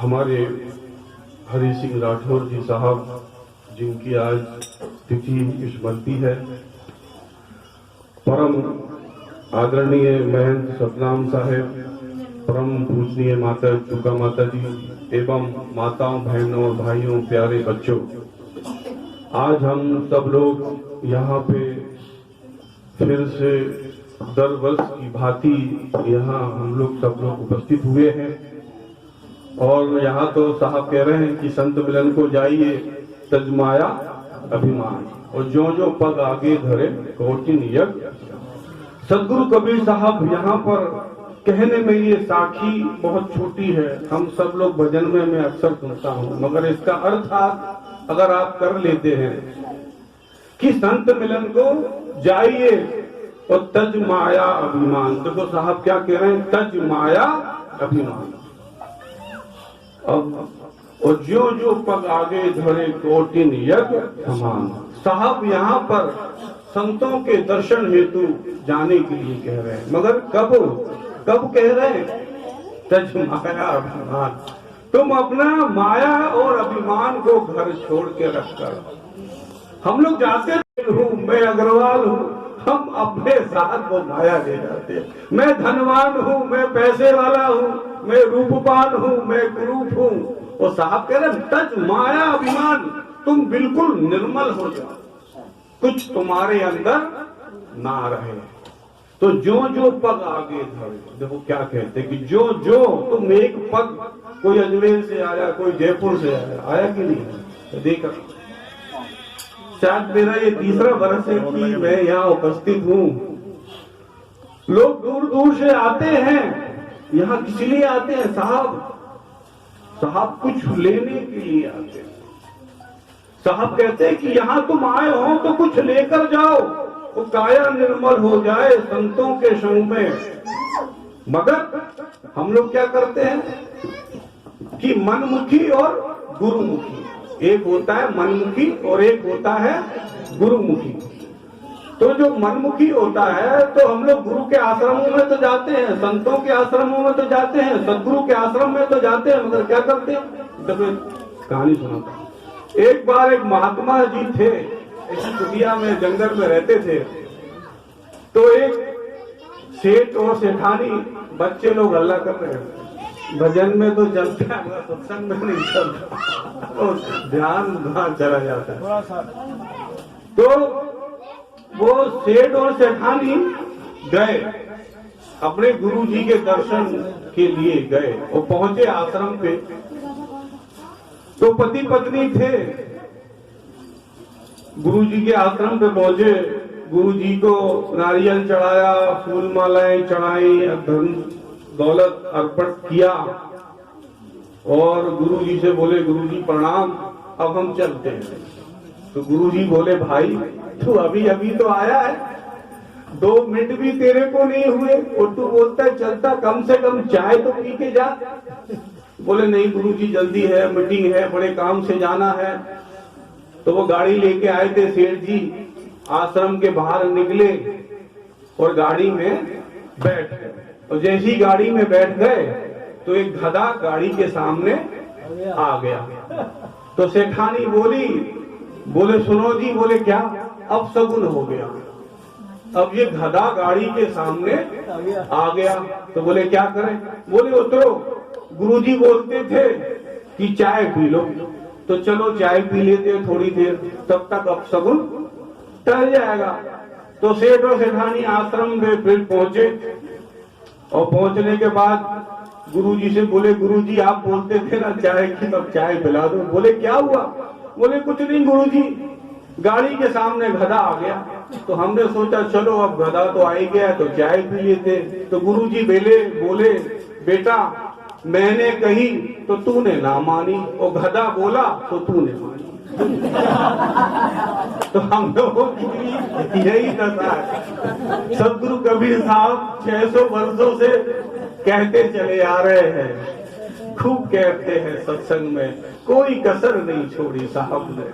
हमारे हरि सिंह राठौर जी साहब, जिनकी आज तिथि स्मृति है, परम आदरणीय महंत सतनाम साहेब, परम पूजनीय माता चुका माता जी एवं माताओं, बहनों और भाइयों, प्यारे बच्चों, आज हम सब लोग यहाँ पे फिर से दर वर्ष की भांति यहाँ हम लोग सब लोग उपस्थित हुए हैं। और यहाँ तो साहब कह रहे हैं कि संत मिलन को जाइए तजमाया अभिमान, और जो जो पग आगे धरे कोटिन यज्ञ। सदगुरु कबीर साहब यहाँ पर कहने में ये साखी बहुत छोटी है, हम सब लोग भजन में मैं अक्सर सुनता हूँ, मगर इसका अर्थ अगर आप कर लेते हैं कि संत मिलन को जाइए और तज माया अभिमान। देखो साहब क्या कह रहे हैं, तज माया अभिमान। अब और जो जो पग आगे धरे कोटिन यज्ञ समान। साहब यहाँ पर संतों के दर्शन हेतु जाने के लिए कह रहे हैं, मगर कब कह रहे हैं, तज माया अभिमान। तुम अपना माया और अभिमान को घर छोड़ के रखकर, हम लोग जाते हूँ, मैं अग्रवाल हूँ, हम अपने साथ वो माया ले जाते हैं। मैं धनवान हूँ, मैं पैसे वाला हूँ, मैं रूपवान हूँ, मैं कुरूप हूँ। और साहब कह रहे तज माया अभिमान, तुम बिल्कुल निर्मल हो जाओ, कुछ तुम्हारे अंदर ना रहे। तो जो जो पग आगे धरे, देखो क्या कहते कि जो जो तुम एक पग, कोई अजमेर से आया, कोई जयपुर से आया कि नहीं, देखा शायद मेरा ये तीसरा वर्ष है कि मैं यहाँ उपस्थित हूँ। लोग दूर दूर से आते हैं, यहाँ किस लिए आते हैं साहब कुछ लेने के लिए आते हैं। साहब कहते हैं कि यहाँ तुम आए हो तो कुछ लेकर जाओ, वो काया निर्मल हो जाए संतों के संग में। मगर हम लोग क्या करते हैं कि मनमुखी और गुरुमुखी, एक होता है मनमुखी और एक होता है गुरुमुखी। तो जो मनमुखी होता है तो हम लोग गुरु के आश्रमों में तो जाते हैं, संतों के आश्रमों में तो जाते हैं, सदगुरु के आश्रम में तो जाते हैं, मगर क्या करते हैं, जब कहानी सुनाता। एक बार एक महात्मा जी थे, ऐसी कुटिया में जंगल में रहते थे। तो एक सेठ और सेठानी, बच्चे लोग हल्ला कर रहे हैं, भजन में तो चलता है, सत्संग में नहीं चलता, तो ध्यान वहां चला जाता है। तो वो सेठ और सेठानी गए, अपने गुरु जी के दर्शन के लिए गए और पहुंचे आश्रम पे। तो पति पत्नी थे, गुरु जी के आश्रम पे पहुंचे, गुरु जी को नारियल चढ़ाया, फूल मालाएं चढ़ाई, धन दौलत अर्पण किया और गुरु जी से बोले, गुरु जी प्रणाम, अब हम चलते हैं। तो गुरु जी बोले, भाई तू अभी अभी तो आया है, 2 मिनट भी तेरे को नहीं हुए और तू बोलता है चलता, कम से कम चाय तो पी के जा। बोले नहीं गुरु जी जल्दी है, मीटिंग है, बड़े काम से जाना है। तो वो गाड़ी लेके आए थे सेठ जी, आश्रम के बाहर निकले और गाड़ी में बैठ गए। और जैसी गाड़ी में बैठ गए तो एक गधा गाड़ी के सामने आ गया। तो सेठानी बोले सुनो जी, बोले क्या, अब सगुन हो गया, अब ये गधा गाड़ी के सामने आ गया। तो बोले क्या करें, बोले उतरो, गुरुजी बोलते थे कि चाय पी लो, तो चलो चाय पी लेते थोड़ी देर, तब तक अब सगुन टल जाएगा। तो सेठ और सेठानी आश्रम में फिर पहुंचे और पहुंचने के बाद गुरुजी से बोले, गुरुजी आप बोलते थे ना चाय की, तब चाय पिला दो। बोले क्या हुआ, बोले कुछ नहीं गुरुजी, गाड़ी के सामने गधा आ गया, तो हमने सोचा चलो अब गधा तो आ ही गया तो चाय पी लेते। तो गुरुजी बोले बेटा मैंने कही तो तूने ना मानी, और गधा बोला तो तूने मानी। तो हम लोगों की यही दशा है। सदगुरु कबीर साहब 600 वर्षों से कहते चले आ रहे हैं, खूब कहते हैं सत्संग में, कोई कसर नहीं छोड़ी साहब ने,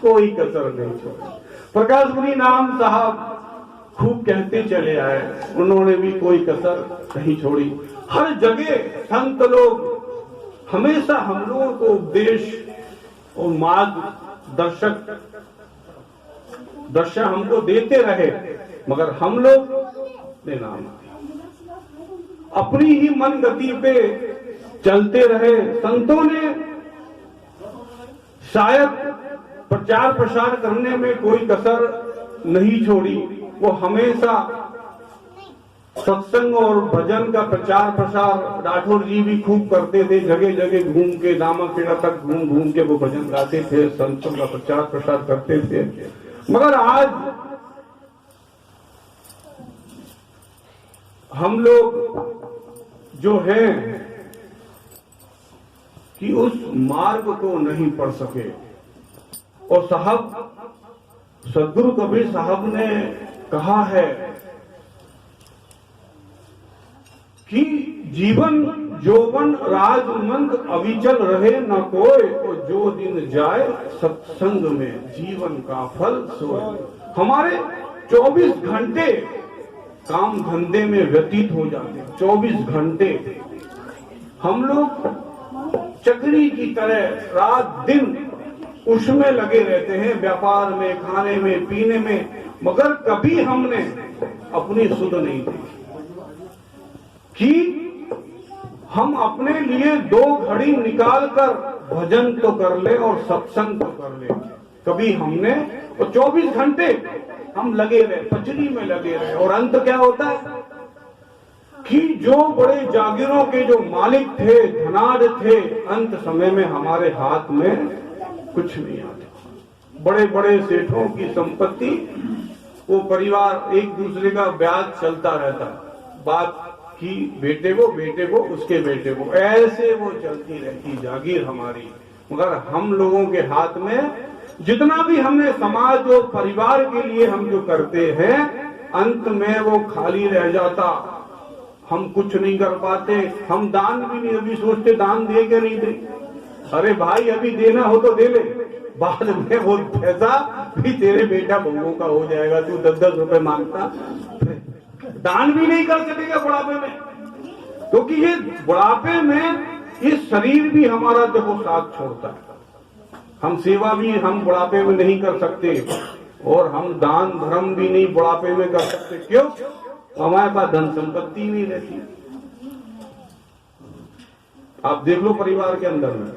कोई कसर नहीं छोड़ी। प्रकाश मुनि नाम साहब खूब कहते चले आए, उन्होंने भी कोई कसर नहीं छोड़ी। हर जगह संत लोग हमेशा हम लोगों को उपदेश और मार्गदर्शक दर्शन हमको देते रहे, मगर हम लोग ने नाम अपनी ही मन गति पे चलते रहे। संतों ने शायद प्रचार प्रसार करने में कोई कसर नहीं छोड़ी। वो हमेशा सत्संग और भजन का प्रचार प्रसार राठौर जी भी खूब करते थे। जगह जगह घूम के दामाखेड़ा तक घूम घूम के वो भजन गाते थे, संतों का प्रचार प्रसार करते थे। मगर आज हम लोग जो है कि उस मार्ग को नहीं पढ़ सके। और साहब सदगुरु कबीर साहब ने कहा है कि जीवन जोवन राजमंद अविचल रहे न कोई, और जो दिन जाए सत्संग में जीवन का फल सोए। हमारे 24 घंटे काम धंधे में व्यतीत हो जाते हैं। 24 घंटे हम लोग चक्री की तरह रात दिन उसमें लगे रहते हैं, व्यापार में, खाने में, पीने में, मगर कभी हमने अपनी सुध नहीं देखी कि हम अपने लिए 2 घड़ी निकाल कर भजन तो कर ले और सत्संग तो कर ले। कभी हमने 24 घंटे हम लगे रहे, पचड़ी में लगे रहे। और अंत क्या होता है कि जो बड़े जागीरों के जो मालिक थे, धनाढ़ थे, अंत समय में हमारे हाथ में कुछ नहीं आता। बड़े बड़े सेठों की संपत्ति, वो परिवार एक दूसरे का ब्याज चलता रहता, बात कि बेटे को उसके बेटे को, ऐसे वो चलती रहती जागीर हमारी। मगर हम लोगों के हाथ में जितना भी हमने समाज और परिवार के लिए हम जो करते हैं, अंत में वो खाली रह जाता। हम कुछ नहीं कर पाते। हम दान भी नहीं, अभी सोचते दान दे के नहीं दे। अरे भाई अभी देना हो तो दे ले, बाद में वो पैसा भी तेरे बेटा बहुओं का हो जाएगा। तू 10-10 रुपए मांगता, दान भी नहीं कर सकेगा बुढ़ापे में, क्योंकि ये बुढ़ापे में ये शरीर भी हमारा देखो साथ छोड़ता है। हम सेवा भी हम बुढ़ापे में नहीं कर सकते, और हम दान धर्म भी नहीं बुढ़ापे में कर सकते। क्यों? हमारे पास धन संपत्ति नहीं रहती। आप देख लो परिवार के अंदर में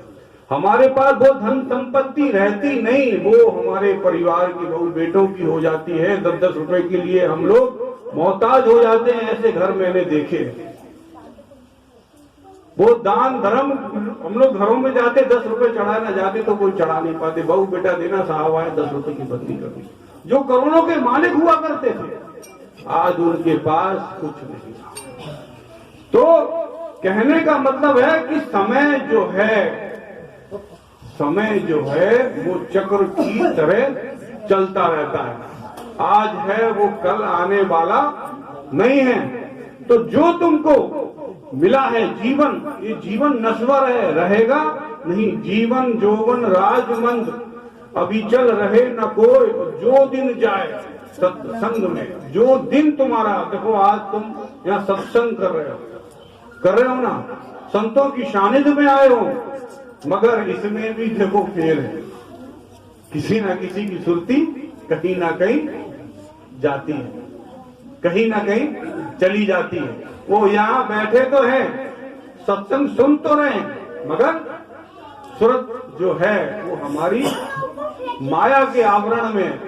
हमारे पास वो धन संपत्ति रहती नहीं, वो हमारे परिवार की बहू बेटों की हो जाती है। 10-10 रुपए के लिए हम लोग मोहताज हो जाते हैं। ऐसे घर मैंने देखे। वो दान धर्म हम लोग घरों में जाते, 10 रुपए चढ़ाना जाते तो कोई चढ़ा नहीं पाते। बहू बेटा देना, साहब आए 10 रुपए की बंदी करनी। जो करोड़ों के मालिक हुआ करते थे, आज उनके पास कुछ नहीं। तो कहने का मतलब है कि समय जो है वो चक्र की तरह चलता रहता है। आज है वो कल आने वाला नहीं है। तो जो तुमको मिला है जीवन, ये जीवन नश्वर है, रहेगा नहीं। जीवन जोवन राजमंद अविचल रहे न कोई, जो दिन जाए सत्संग में। जो दिन तुम्हारा, देखो आज तुम यहाँ सत्संग कर रहे हो ना, संतों की सानिध्य में आए हो, मगर इसमें भी देखो फेल है। किसी ना किसी की सुरती कहीं ना कहीं जाती है, कहीं ना कहीं चली जाती है। वो यहाँ बैठे तो हैं, सत्संग सुन तो रहे हैं, मगर सुरत जो है वो हमारी माया के आवरण में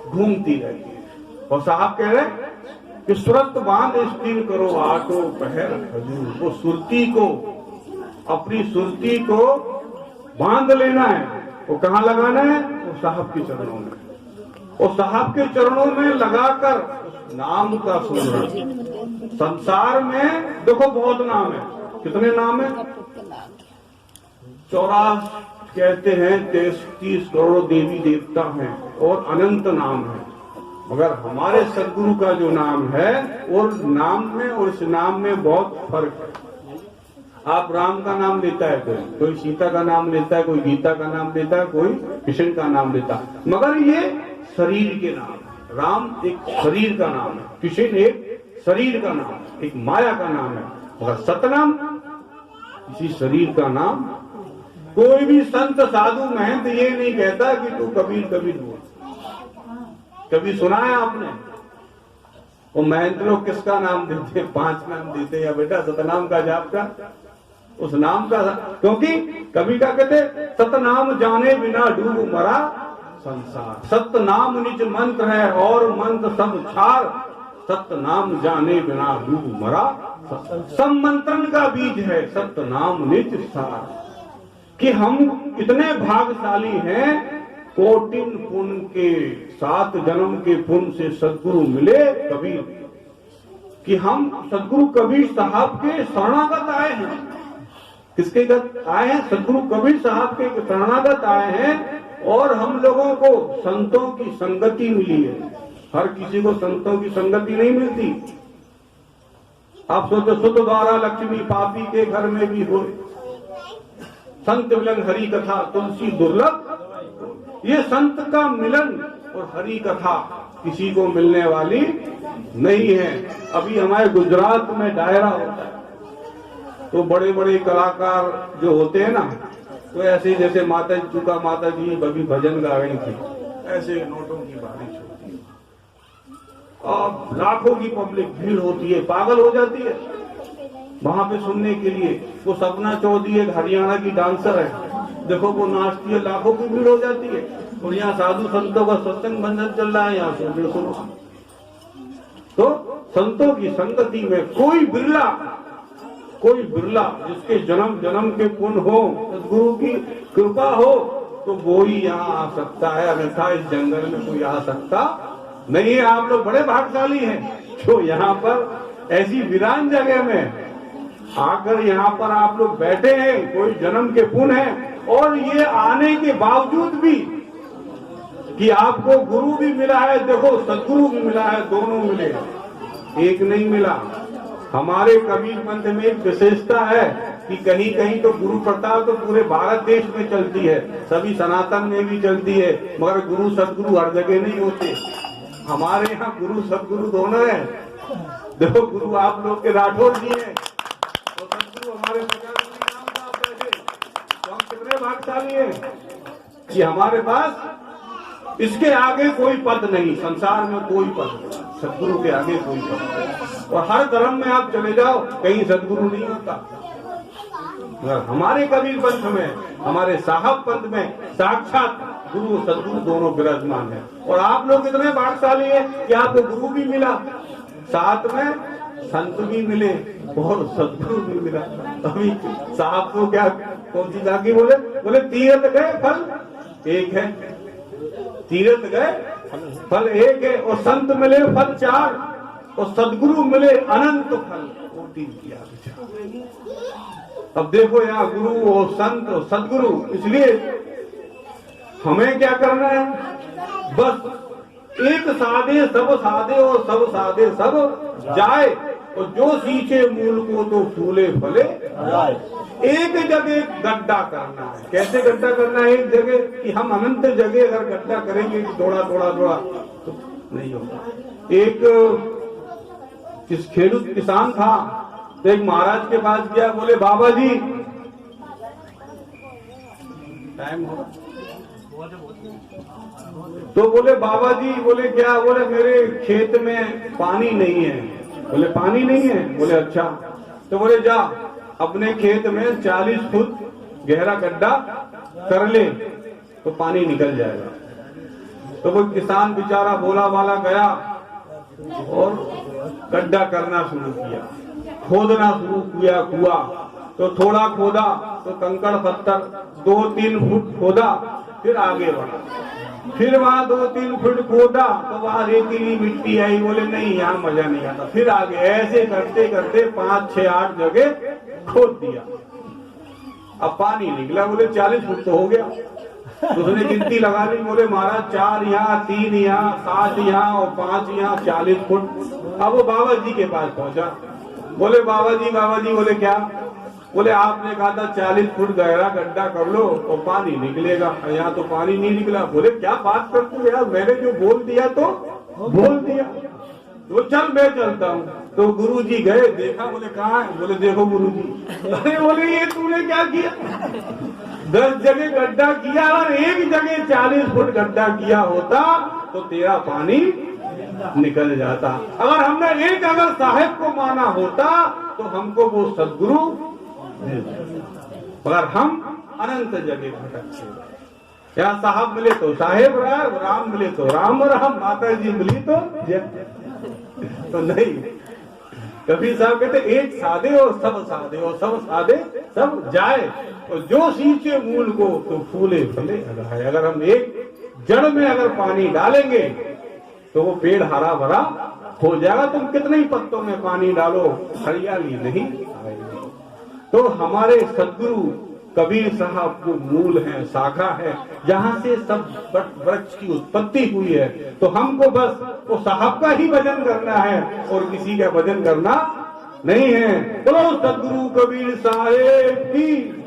घूमती रहती है। और साहब कह रहे कि सुरत बांध स्थिर करो आटो पहर हजूर। वो सुरती को, अपनी सुरती को बांध लेना है। वो कहाँ लगाना है? वो साहब के चरणों में। और साहब के चरणों में लगाकर नाम का सुमरन। संसार में देखो बहुत नाम है। कितने नाम है? 84 कहते हैं, 33 करोड़ देवी देवता हैं और अनंत नाम है। मगर हमारे सदगुरु का जो नाम है, और नाम में और इस नाम में बहुत फर्क है। आप राम का नाम लेता है, कोई सीता का नाम लेता है, कोई गीता का नाम लेता है, कोई कृष्ण का नाम लेता है, मगर ये शरीर के नाम है। राम एक शरीर का नाम है, कृष्ण एक शरीर का नाम है, एक माया का नाम है। मगर सतनाम इसी शरीर का नाम। कोई भी संत साधु महंत ये नहीं कहता कि तू कबीर कबीर बोल। कभी सुना है आपने? वो महंत लोग किसका नाम देते? 5 नाम देते या बेटा सतनाम का जाप का, उस नाम का। क्योंकि कभी क्या कहते, सतनाम जाने बिना डूब मरा संसार। सत्य नाम निज मंत्र है और मंत्र सब छार, सत्य नाम जाने बिना डूब मरा। सब मंत्रण का बीज है सत्य नाम निज सार। कि हम इतने भाग्यशाली हैं, कोटिन पुण्य के 7 जन्म के पुण्य से सदगुरु मिले कबीर, कि हम सदगुरु कबीर साहब के शरणागत आए हैं। किसके गत आए हैं? सदगुरु कबीर साहब के शरणागत आए हैं। और हम लोगों को संतों की संगति मिली है। हर किसी को संतों की संगति नहीं मिलती। आप सोचो, सुत द्वारा लक्ष्मी पापी के घर में भी हो, संत मिलन हरि कथा तुलसी दुर्लभ। ये संत का मिलन और हरि कथा किसी को मिलने वाली नहीं है। अभी हमारे गुजरात में डायरा होता है, तो बड़े बड़े कलाकार जो होते हैं ना, तो ऐसे जैसे माता जी कभी भजन गा रही थी, ऐसे नोटों की बारिश होती है और लाखों की पब्लिक भीड़ होती है, पागल हो जाती है वहां पे सुनने के लिए। वो सपना चौधरी एक हरियाणा की डांसर है, देखो वो नाचती है, लाखों की भीड़ हो जाती है। और यहाँ साधु संतों का सत्संग बंधन चल रहा है, यहाँ से सुनो। तो संतों की संगति में कोई बिरला जिसके जन्म जन्म के पुण्य हो, सदगुरु की कृपा हो, तो वो ही यहाँ आ सकता है, अन्यथा इस जंगल में कोई आ सकता नहीं है। आप लोग बड़े भाग्यशाली हैं जो यहाँ पर ऐसी वीरान जगह में आकर यहाँ पर आप लोग बैठे हैं। कोई जन्म के पुण्य है, और ये आने के बावजूद भी कि आपको गुरु भी मिला है, देखो सदगुरु भी मिला है, दोनों मिले, एक नहीं मिला। हमारे कबीर पंथ में एक विशेषता है कि कहीं कहीं तो गुरु प्रथा तो पूरे भारत देश में चलती है, सभी सनातन में भी चलती है, मगर गुरु सदगुरु हर जगह नहीं होते। हमारे यहाँ गुरु सदगुरु दोनों है। देखो गुरु आप लोग के राठौर जी हैं और सदगुरु हमारे नाम साहब बैठे। तो हम कितने भाग्यशाली हैं कि हमारे पास इसके आगे कोई पद नहीं, संसार में कोई पद नहीं, सदगुरु के आगे कोई पद नहीं। और हर धर्म में आप चले जाओ, कहीं सदगुरु नहीं होता। हमारे कबीर पंथ में, हमारे साहब पंथ में साक्षात गुरु सदगुरु दोनों विराजमान है। और आप लोग इतने भाग्यशाली हैं कि आपको गुरु भी मिला, साथ में संत भी मिले और सदगुरु भी मिला। अभी साहब को क्या कौन सी जाके बोले तीर्थ गए फल एक है, तीर्थ गए फल एक है, और संत मिले फल 4, और सदगुरु मिले अनंत फल, वो 3 किया। अब देखो यहाँ गुरु और संत और सदगुरु, इसलिए हमें क्या करना है? बस एक साधे सब साधे और सब साधे सब जाए, और जो सींचे मूल को तो फूले फले जाए। एक जगह गड्ढा करना है। कैसे गड्ढा करना है? एक जगह कि हम अनंत जगह अगर गड्ढा करेंगे थोड़ा थोड़ा थोड़ा तो नहीं होगा। एक खेडूत किसान था, तो एक महाराज के पास गया, बोले बाबा जी टाइम हो, तो बोले बाबा जी, बोले क्या? बोले मेरे खेत में पानी नहीं है। बोले पानी नहीं है? बोले अच्छा। तो बोले जा अपने खेत में 40 फुट गहरा गड्ढा कर ले तो पानी निकल जाएगा। तो वो किसान बेचारा भोला वाला गया और गड्ढा करना शुरू किया, खोदना शुरू किया कुआ। तो थोड़ा खोदा तो कंकड़ पत्थर 2-3 फुट खोदा, फिर आगे बढ़ा, फिर वहां 2-3 फुट खोदा तो वहां रेतीली मिट्टी आई। बोले नहीं यहाँ मजा नहीं आता, फिर आगे। ऐसे करते करते 5, 6, 8 जगह खोद दिया। अब पानी निकला, बोले 40 फुट तो हो गया। तो उसने गिनती लगा ली, बोले महाराज 4 यहाँ, 3 यहाँ, 7 यहाँ और 5 यहाँ, 40 फुट। अब वो बाबा जी के पास पहुंचा, बोले बाबा जी बोले क्या? बोले आपने कहा था 40 फुट गहरा गड्ढा कर लो और पानी निकलेगा, यहाँ तो पानी नहीं निकला। बोले क्या बात करते हो यार, मैंने जो बोल दिया तो बोल दिया। वो चल मैं चलता हूँ। तो गुरु जी गए, देखा, बोले कहाँ है? बोले देखो गुरु जी। अरे बोले ये तूने क्या किया? 10 जगह गड्ढा किया और एक जगह 40 फुट गड्ढा किया होता तो तेरा पानी निकल जाता। अगर हमने एक अगर साहेब को माना होता तो हमको वो सदगुरु मिल जाता। मगर हम अनंत जगह भटकते हैं। या साहब मिले तो साहेब राम मिले तो राम, माता जी मिली तो जय। तो नहीं, कबीर साहब कहते एक साधे और सब साधे और सब साधे सब जाए, और जो सींचे मूल को तो फूले फले लगाए। अगर हम एक जड़ में अगर पानी डालेंगे तो वो पेड़ हरा भरा हो जाएगा। तुम कितने ही पत्तों में पानी डालो, हरियाली नहीं आएगी। तो हमारे सदगुरु कबीर साहब जो मूल है, शाखा है, जहाँ से सब वृक्ष की उत्पत्ति हुई है। तो हमको बस वो साहब का ही भजन करना है और किसी का भजन करना नहीं है। बोलो सदगुरु कबीर साहेब की